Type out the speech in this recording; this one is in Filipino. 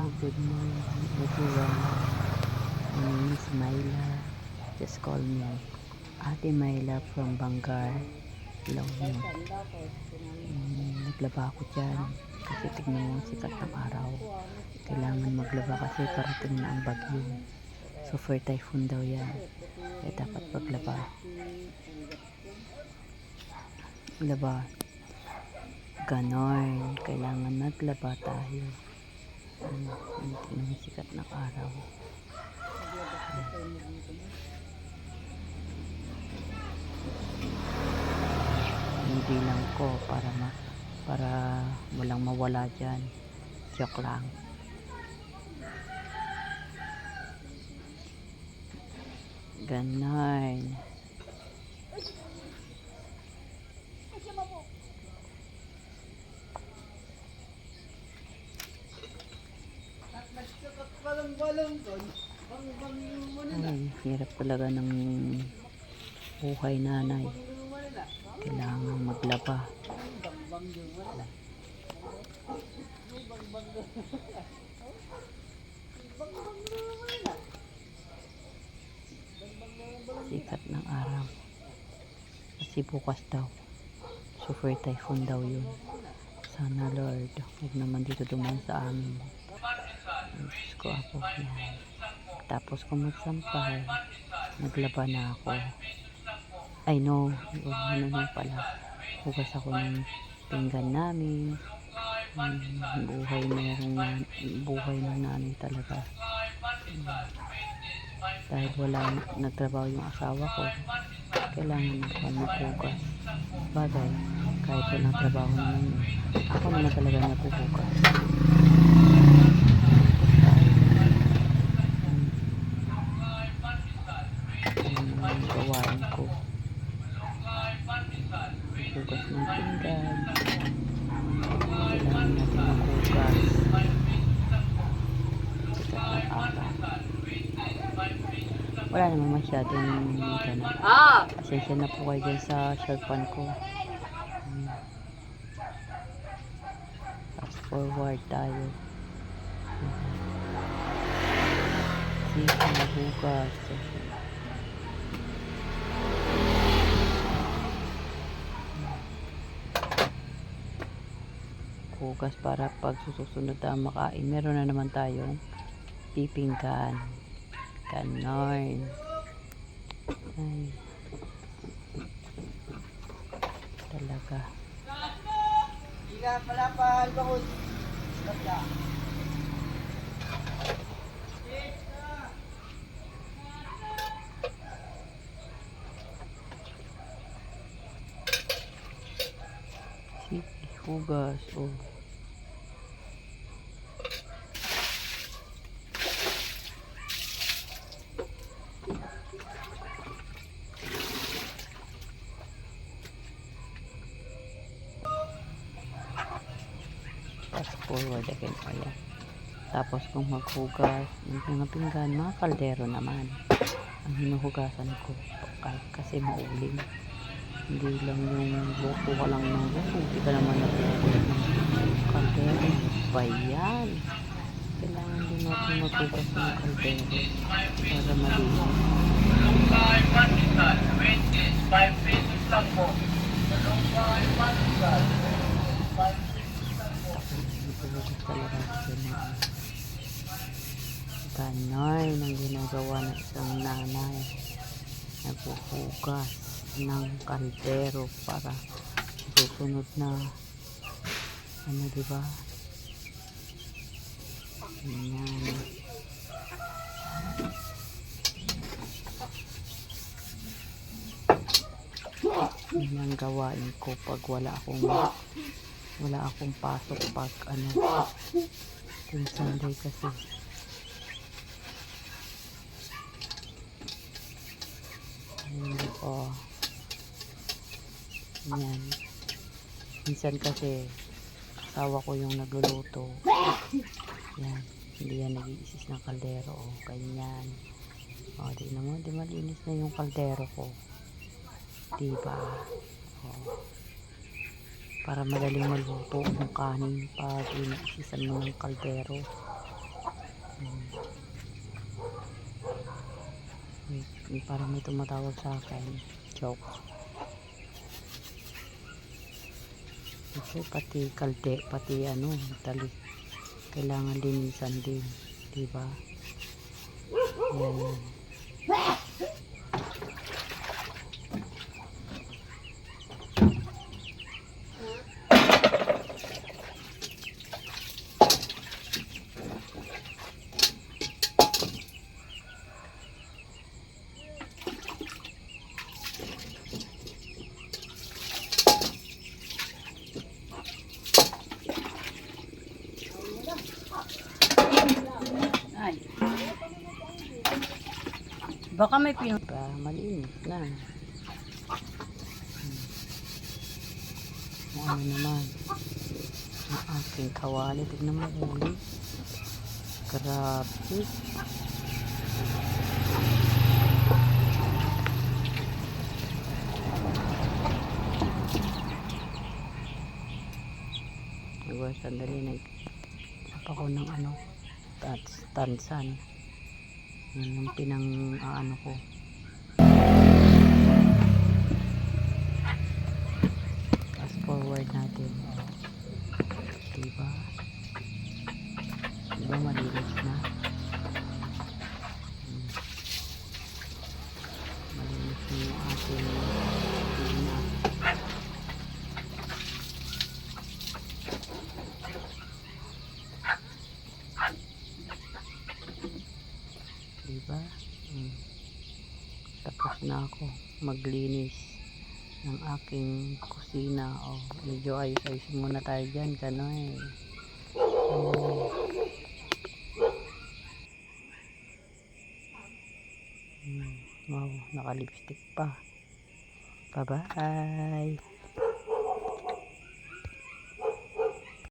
Good morning everyone. My name is Myla. Just call me Ate Myla from Bangar, Ilonggo. Naglaba ako dyan kasi tignan mo ang sikat ng araw. Kailangan maglaba kasi parating na ang bagyo. Super typhoon daw yan. Kaya dapat maglaba. Laba. Ganon. Kailangan maglaba tayo. Tignan mo sikat ng araw. Hindi lang ko para walang mawala dyan. Joke lang. Ganon. Ay, hirap talaga ng buhay nanay. Kailangan maglaba. Sikat ng araw. Kasi bukas daw. Super typhoon daw yun. Sana Lord, huwag naman dito dumaan sa amin. Diyos ko ako. Yan. Tapos kung magsampay, naglaba na ako. Ay no, ano na pala. Hugas ako ng pinggan namin. Buhay ng nanay talaga. Dahil wala nagtrabaho yung asawa ko, kailangan ako maghugas. Bagay, kahit walang trabaho naman yun, ako naman talaga naghuhugas. Ang gawain ko, hugas ng pinggan. Kailangan natin maghugas. Sikat ng araw. Wala naman masyadong ganun. Pasensya na po kayo dyan sa sharpan ko. Fast forward tayo. Sige, maghugas. Hugas para pag susunod na makain, meron na naman tayong pipinggan. Ganon. Ay. Talaga. Hindi pala pa bakod. Basta. Sige, hugas. Oh. Fast forward again. Ayan. Tapos kung maghugas ng mga pinggan, mga kaldero naman ang hinuhugasan ko kasi mauling. Hindi lang yung buko ka lang ng buko, hindi ka naman naghuhugas ng kaldero. Bayan, kailangan din natin maghugas ng kaldero para malinis. 5 pesos lang po. Hugas talaga siya. Ganoy ang ginagawa ng isang nanay. Naghuhugas ng kaldero para susunod na ano, diba? Ayan. Yan ang gawain ko pag wala akong pasok pag ano, yung Sunday kasi. Ayan po. Ayan. Minsan kasi asawa ko yung nagluluto. Yan. Hindi yan nag-iisis ng kaldero. O, ganyan. O, di naman. Di malinis na yung kaldero ko. Diba? O. Para madaling maluto ng kanin pag iniisisan mo ng kaldero. Parang may tumatawag sa akin. Joke. Kasi pati kalde, pati ano, tali. Kailangan linisan din. Diba? Yan. Ay. Baka may Pa, malinis na. Kung ano naman. Ang aking kawali. Tignan mo uli. Grabe. Diba, sandali nag-apa ko ng ano, tansan. Yan yung ano ko. Fast forward natin. Diba? Diba malinis na? Malinis na yung ating tina. Diba? Tapos na ako maglinis ng aking kusina. Medyo ayos-ayos muna tayo dyan. Gano'n eh. Wow, naka-lipstick pa. Bye-bye.